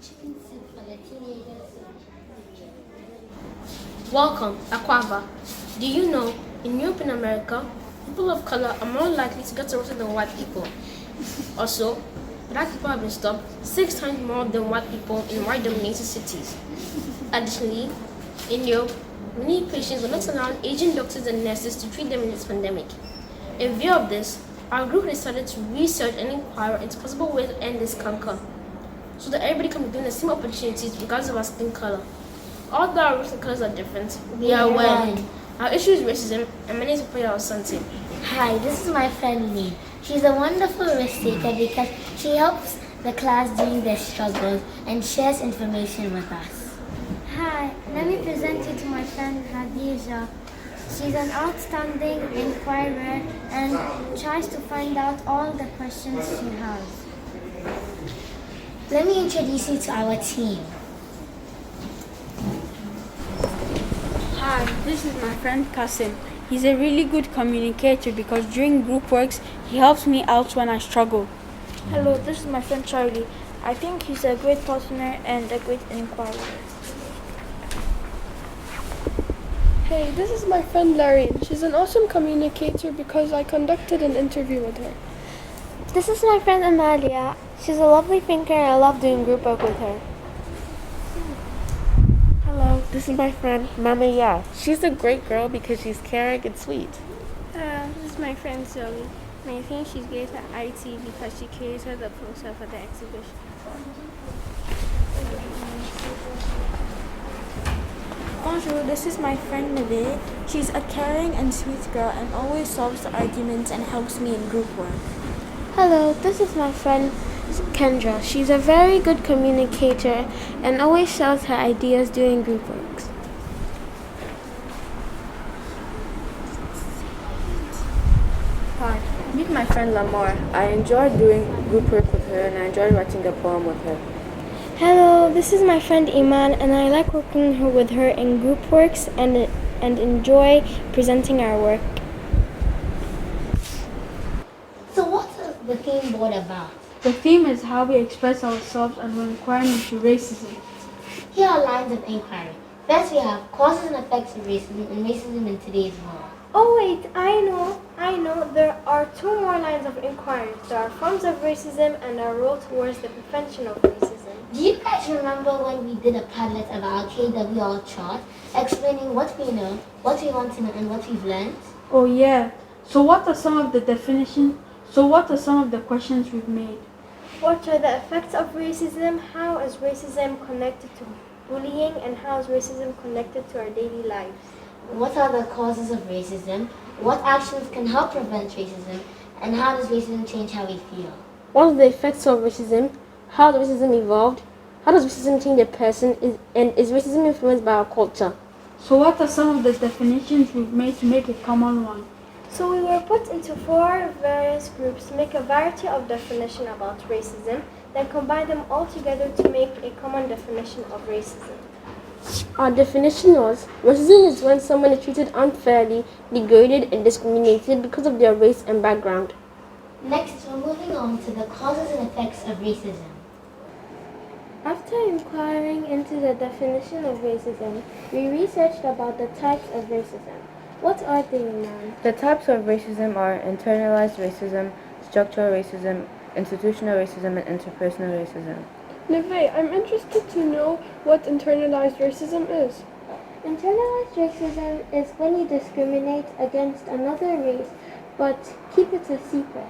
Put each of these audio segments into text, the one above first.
chicken soup for the teenagers. Welcome, Aquava. Do you know, in Europe and America, people of color are more likely to get arrested than white people. Also, black people have been stopped 6 times more than white people in white-dominated cities. Additionally, in Europe, many patients were not allowing Asian doctors and nurses to treat them in this pandemic. In view of this, our group decided to research and inquire into possible ways to end this canker, so that everybody can be given the same opportunities regardless of our skin color. Although our race and colors are different, we are one. Our issue is racism, and my name is Priya Osante. Hi, this is my friend Lee. She's a wonderful risk taker because she helps the class during their struggles and shares information with us. Hi, let me present you to my friend Hadija. She's an outstanding inquirer and tries to find out all the questions she has. Let me introduce you to our team. Hi, this is my friend Kasim. He's a really good communicator because during group works, he helps me out when I struggle. Hello, this is my friend Charlie. I think he's a great partner and a great inquirer. Hey, this is my friend Larry. She's an awesome communicator because I conducted an interview with her. This is my friend Amalia. She's a lovely thinker and I love doing group work with her. Hello, this is my friend Mama Ya. She's a great girl because she's caring and sweet. This is my friend Zoe. And I think she's great at IT because she created the poster for the exhibition. Bonjour, this is my friend Neve. She's a caring and sweet girl and always solves the arguments and helps me in group work. Hello, this is my friend Kendra. She's a very good communicator and always shares her ideas during group works. Hi, meet my friend Lamar. I enjoy doing group work with her and I enjoy writing a poem with her. Hello, this is my friend Iman and I like working with her in group works and enjoy presenting our work. So what's the theme board about? The theme is how we express ourselves and we're inquiring into racism. Here are lines of inquiry. First we have causes and effects of racism and racism in today's world. Oh wait, I know. There are 2 more lines of inquiry. There are forms of racism and our role towards the prevention of racism. Do you guys remember when we did a Padlet of our KWL chart explaining what we know, what we want to know, and what we've learned? Oh yeah. So what are some of the questions we've made? What are the effects of racism? How is racism connected to bullying? And how is racism connected to our daily lives? What are the causes of racism? What actions can help prevent racism? And how does racism change how we feel? What are the effects of racism? How does racism evolve? How does racism change a person? Is racism influenced by our culture? So what are some of the definitions we've made to make a common one? So we were put into 4 various groups to make a variety of definition about racism, then combine them all together to make a common definition of racism. Our definition was, racism is when someone is treated unfairly, degraded, and discriminated because of their race and background. Next, we're moving on to the causes and effects of racism. After inquiring into the definition of racism, we researched about the types of racism. What are they, Iman? The types of racism are internalized racism, structural racism, institutional racism, and interpersonal racism. Neve, I'm interested to know what internalized racism is. Internalized racism is when you discriminate against another race but keep it a secret.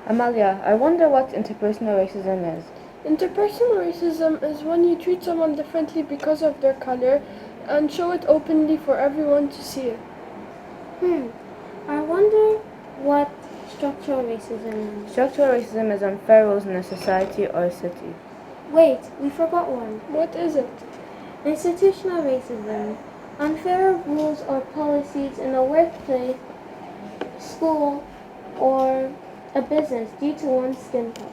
Amalia, I wonder what interpersonal racism is. Interpersonal racism is when you treat someone differently because of their color and show it openly for everyone to see it. I wonder what structural racism is. Structural racism is unfair rules in a society or a city. Wait, we forgot one. What is it? Institutional racism. Unfair rules or policies in a workplace, school, or a business due to one's skin color.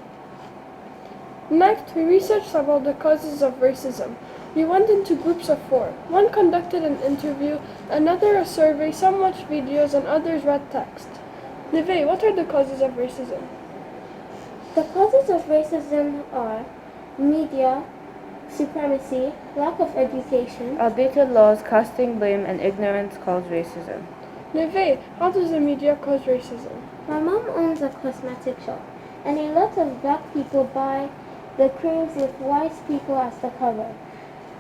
Next, we researched about the causes of racism. We went into groups of 4. One conducted an interview, another a survey, some watched videos, and others read text. Neve, what are the causes of racism? The causes of racism are media, supremacy, lack of education. Outdated laws, casting blame, and ignorance cause racism. Neve, how does the media cause racism? My mom owns a cosmetic shop, and a lot of black people buy the creams with white people as the cover.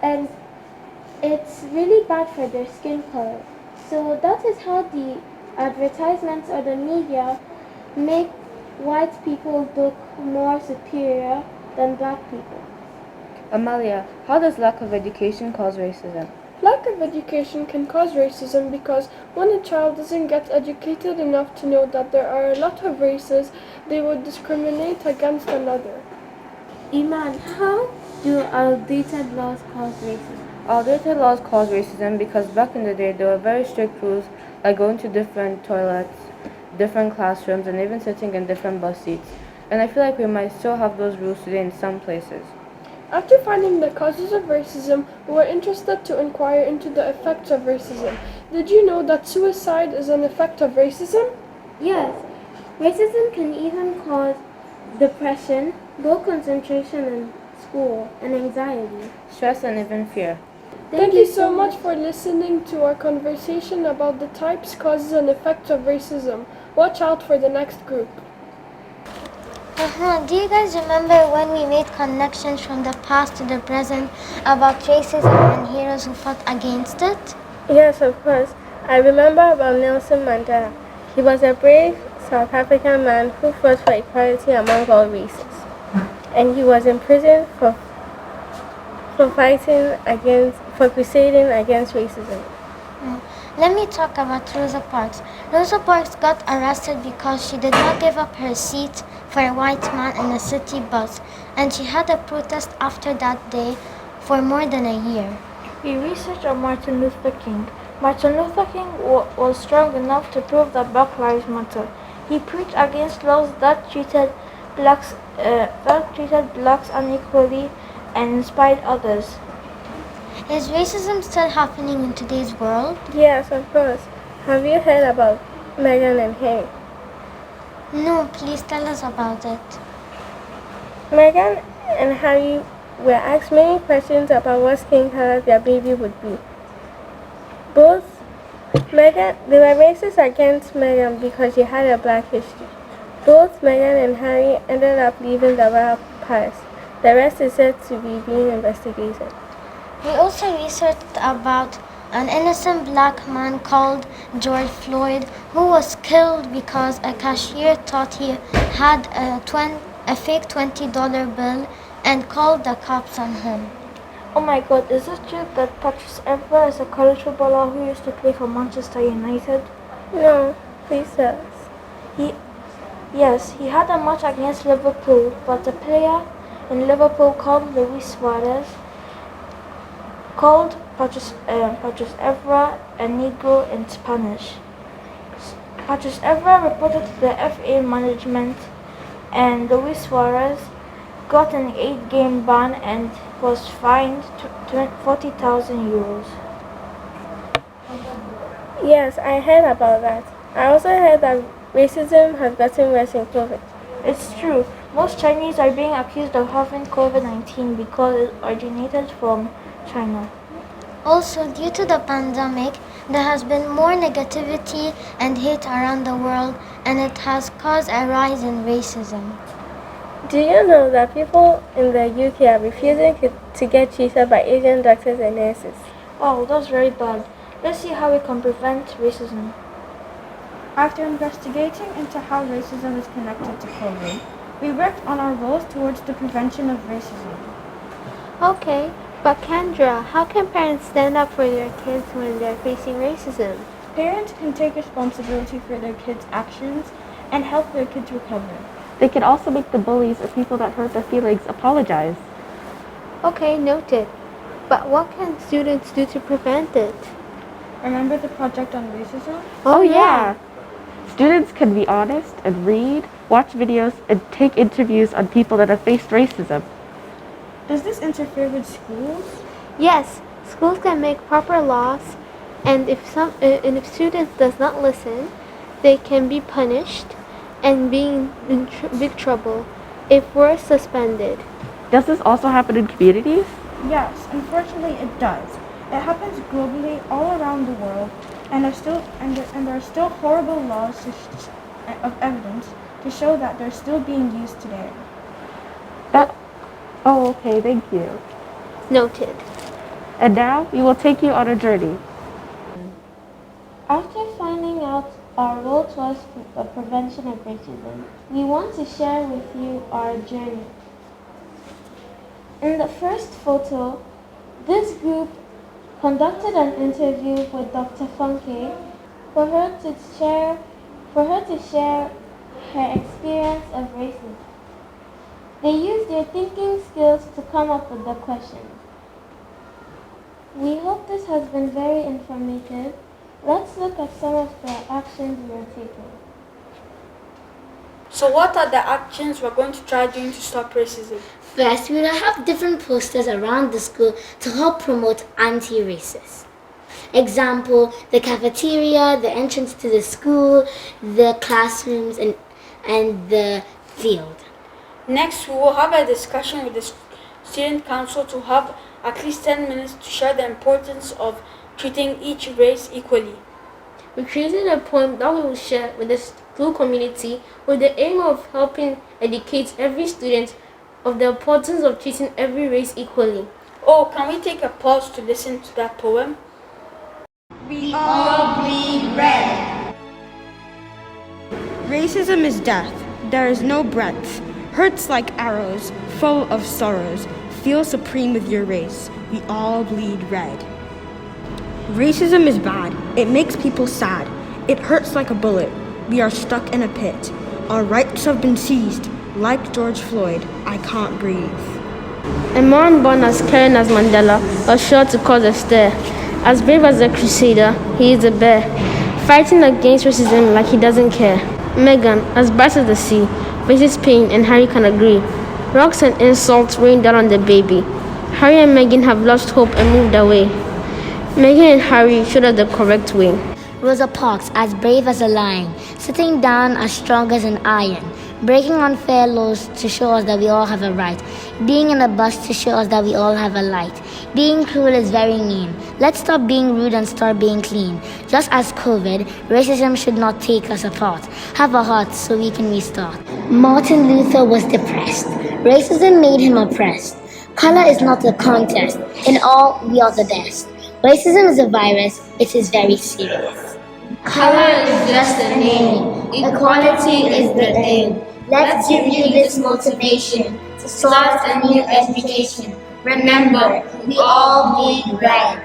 And it's really bad for their skin color. So that is how the advertisements or the media make white people look more superior than black people. Amalia, how does lack of education cause racism? Lack of education can cause racism because when a child doesn't get educated enough to know that there are a lot of races, they would discriminate against another. Iman, how do outdated laws cause racism? Outdated laws cause racism because back in the day there were very strict rules like going to different toilets, different classrooms, and even sitting in different bus seats. And I feel like we might still have those rules today in some places. After finding the causes of racism, we were interested to inquire into the effects of racism. Did you know that suicide is an effect of racism? Yes, racism can even cause depression, low concentration in school, and anxiety. Stress and even fear. Thank you so much for listening to our conversation about the types, causes, and effects of racism. Watch out for the next group. Do you guys remember when we made connections from the past to the present about racism and heroes who fought against it? Yes, of course. I remember about Nelson Mandela. He was a brave South African man who fought for equality among all races. And he was imprisoned for crusading against racism. Let me talk about Rosa Parks. Rosa Parks got arrested because she did not give up her seat for a white man in a city bus, and she had a protest after that day for more than a year. We researched on Martin Luther King. Martin Luther King was strong enough to prove that Black Lives Matter. He preached against laws that treated blacks unequally and inspired others. Is racism still happening in today's world? Yes, of course. Have you heard about Meghan and Harry? No, please tell us about it. Meghan and Harry were asked many questions about what skin color their baby would be. They were racist against Meghan because she had a black history. Both Meghan and Harry ended up leaving the royal palace. The rest is said to be being investigated. We also researched about an innocent black man called George Floyd who was killed because a cashier thought he had a fake $20 bill and called the cops on him. Oh my god, is it true that Patrice Evra is a college footballer who used to play for Manchester United? No, please tell us. Yes, he had a match against Liverpool, but the player in Liverpool called Luis Suarez called Patrice Evra a Negro in Spanish. Patrice Evra reported to the FA management, and Luis Suarez got an 8-game ban and was fined 40,000 euros. Yes, I heard about that. I also heard that racism has gotten worse in COVID. It's true. Most Chinese are being accused of having COVID-19 because it originated from China. Also, due to the pandemic, there has been more negativity and hate around the world, and it has caused a rise in racism. Do you know that people in the UK are refusing to get treated by Asian doctors and nurses? Oh, that's very bad. Let's see how we can prevent racism. After investigating into how racism is connected to COVID, we worked on our goals towards the prevention of racism. Okay, but Kendra, how can parents stand up for their kids when they're facing racism? Parents can take responsibility for their kids' actions and help their kids recover. They can also make the bullies or people that hurt their feelings apologize. Okay, noted. But what can students do to prevent it? Remember the project on racism? Oh yeah! Students can be honest and read, watch videos, and take interviews on people that have faced racism. Does this interfere with schools? Yes, schools can make proper laws, and if students does not listen, they can be punished and be in big trouble if we're suspended. Does this also happen in communities? Yes, unfortunately it does. It happens globally all around the world, and there are still horrible laws of evidence to show that they're still being used today. Oh, okay, thank you. Noted. And now we will take you on a journey. After finding out our role towards the prevention of racism, we want to share with you our journey. In the first photo, this group conducted an interview with Dr. Funke for her to share her experience of racism. They used their thinking skills to come up with the questions. We hope this has been very informative. Let's look at some of the actions we are taking. So what are the actions we're going to try doing to stop racism? First, we will have different posters around the school to help promote anti-racist. Example, the cafeteria, the entrance to the school, the classrooms, and the field. Next, we will have a discussion with the student council to have at least 10 minutes to share the importance of treating each race equally. We created a poem that we will share with the school community with the aim of helping educate every student of the importance of treating every race equally. Oh, can we take a pause to listen to that poem? We all bleed red. Racism is death. There is no breadth. Hurts like arrows, full of sorrows. Feel supreme with your race. We all bleed red. Racism is bad. It makes people sad. It hurts like a bullet. We are stuck in a pit. Our rights have been seized. Like George Floyd, I can't breathe. A man born as caring as Mandela was sure to cause a stir. As brave as a crusader, he is a bear, fighting against racism like he doesn't care. Megan, as bright as the sea, faces pain and Harry can agree. Rocks and insults rain down on the baby. Harry and Megan have lost hope and moved away. Megan and Harry showed us the correct way. Rosa Parks, as brave as a lion, sitting down as strong as an iron, breaking unfair laws to show us that we all have a right, being in a bus to show us that we all have a light. Being cruel is very mean. Let's stop being rude and start being clean. Just as COVID, racism should not take us apart. Have a heart so we can restart. Martin Luther was depressed. Racism made him oppressed. Color is not a contest. In all, we are the best. Racism is a virus. It is very serious. Color is just a name. Equality is the aim. Let's give you this motivation to start a new education. Remember, we all bleed red.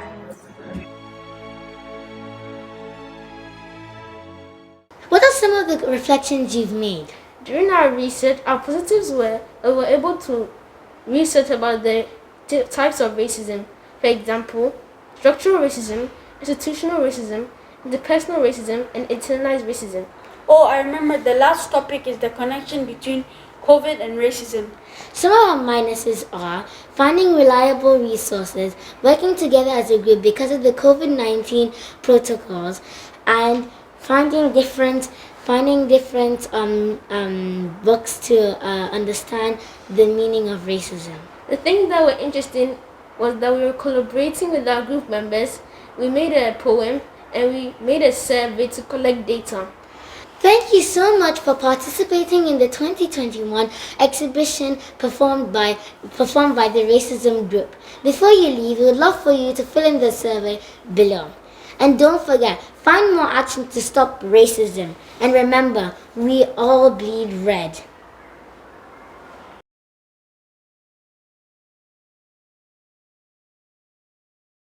What are some of the reflections you've made? During our research, our positives were that we were able to research about the types of racism. For example, structural racism, institutional racism, interpersonal racism, and internalized racism. Oh, I remember the last topic is the connection between COVID and racism. Some of our minuses are finding reliable resources, working together as a group because of the COVID-19 protocols, and finding different books to understand the meaning of racism. The things that were interesting was that we were collaborating with our group members. We made a poem and we made a survey to collect data. Thank you so much for participating in the 2021 exhibition performed by the Racism Group. Before you leave, we would love for you to fill in the survey below. And don't forget, find more action to stop racism. And remember, we all bleed red.